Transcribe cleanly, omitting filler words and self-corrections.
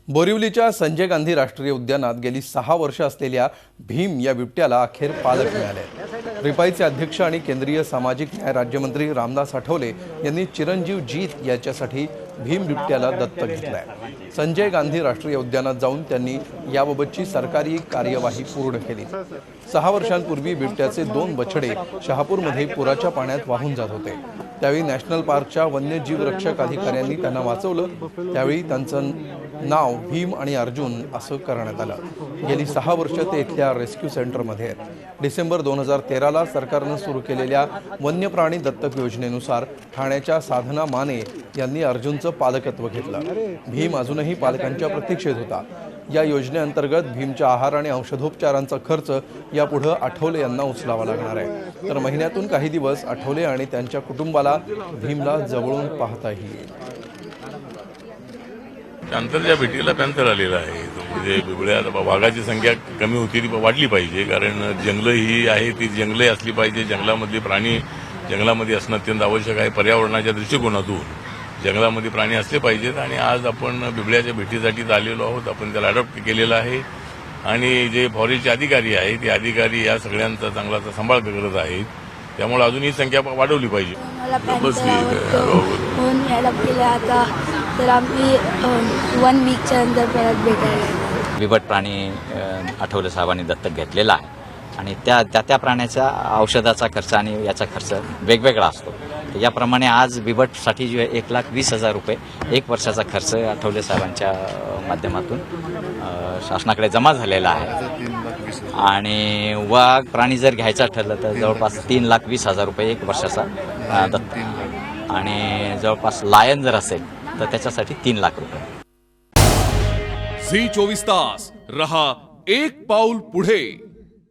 बोरिवलीच्या संजय गांधी राष्ट्रीय उद्यानात गेली 6 वर्ष असलेल्या भीम या बिबट्याला अखेर पालक मिळाले। रिपाईचे अध्यक्ष आणि केंद्रीय सामाजिक न्याय राज्यमंत्री रामदास आठवले यांनी चिरंजीव जीत याच्यासाठी भीम बिबट्याला दत्तक घेतलाय। संजय गांधी राष्ट्रीय उद्यानात जाऊन त्यांनी याबाबतची सरकारी कार्यवाही पूर्ण केली। 6 वर्षांपूर्वी बिबट्याचे 2 बछडे शहापूरमध्ये पुराच्या पाण्यात वाहून जात होते। त्यावेळी नॅशनल पार्कच्या वन्यजीव रक्षक अधिकाऱ्यांनी त्यांना वाचवलं। त्यावेळी त्यांचं नाव भीम आणि अर्जुन असं करण्यात आलं। गेली 6 वर्ष ते इथल्या रेस्क्यू सेंटरमध्ये आहेत। डिसेंबर 2013ला सरकारने सुरू केलेल्या वन्य प्राणी दत्तक योजनेनुसार ठाण्याच्या साधना माने यांनी अर्जुनचं पालकत्व घेतलं। भीम अजूनही पालकांच्या प्रतीक्षेत होता। या योजनेअंतर्गत भीमच्या आहार आणि औषधोपचारांचा खर्च यापुढे आठवले यांना उचलावा लागणार आहे। तर महिन्यातून काही दिवस आठवले आणि त्यांच्या कुटुंबाला भीमला जवळून पाहता येईल। त्यानंतर भेटीला पॅन्थर आलेला आहे। म्हणजे बिबळ्या वाघाची संख्या कमी होती ती वाढली पाहिजे, कारण जंगलं ही आहे ती जंगले असली पाहिजे। जंगलामधले प्राणी जंगलामध्ये असणं अत्यंत आवश्यक आहे। पर्यावरणाच्या दृष्टिकोनातून जंगलामध्ये प्राणी असले पाहिजेत आणि आज आपण बिबळ्याच्या भेटीसाठी आलेलो आहोत। आपण त्याला अडॉप्ट केलेलं आहे आणि जे फॉरेस्टचे अधिकारी आहेत ते अधिकारी या सगळ्यांचा चांगला सांभाळ करत आहेत। त्यामुळे अजून ही संख्या वाढवली पाहिजे। तर आम्ही 1 वीकच्या नंतर परत भेटायला बिबट प्राणी आठवले साहेबांनी दत्तक घेतलेला आहे आणि त्या प्राण्याच्या औषधाचा खर्च आणि याचा खर्च वेगवेगळा असतो। याप्रमाणे आज बिबटसाठी जो 1,20,000 रुपये 1 वर्षाचा खर्च आठवले साहेबांच्या माध्यमातून शासनाकडे जमा झालेला आहे आणि वाघ प्राणी जर घ्यायचा ठरलं तर जवळपास 3,20,000 रुपये 1 वर्षाचा दत्तक आणि जवळपास लायन जर असेल तर त्याच्यासाठी 3 लाख रुपये। झी 24 तास रहा एक पाऊल पुढे।